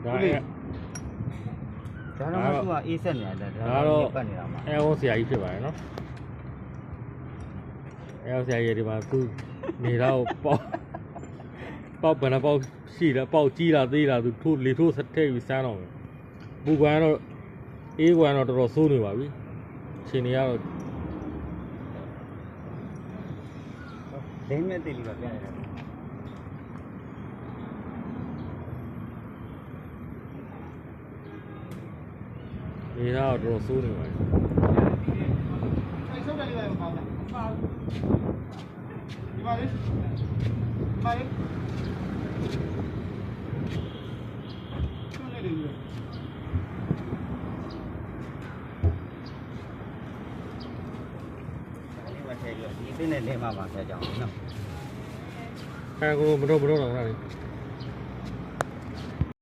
ဒါလည်းဒါတော့သူကအေးဆက်နေတယ်ဒါတော့ပတ်နေတာမှာအဲဟောဆရာကြီးဖြစ်ပါတယ်နော်အဲဟောဆရာကြီးဒီမှာသူနေတော့ပေါက်ဘယ်နှပေါက်ရှိလဲပေါက်ကြီးလားသေးလားသူထိုးလေထိုးဆက်ထည့်ပြီးစမ်းတော့မယ်ပူကွမ်းတော့အေးကွမ်းတော့တော်တော်ဆိုးနေပါပြီရှင်နေကတော့ဒင်းမဲ့တေးလေးပါပြရတယ်နေတော့တော်တော်ဆိုးနေပါပြီအဲ့ဆုပ်တယ်လေးပါမပါဘူးဒီပါလေပါလေဆုပ်နေတယ်ဒီသိနဲ့လဲမှာပါဆက်ကြအောင်နော်အဲကိုမတော့တော့တာလေ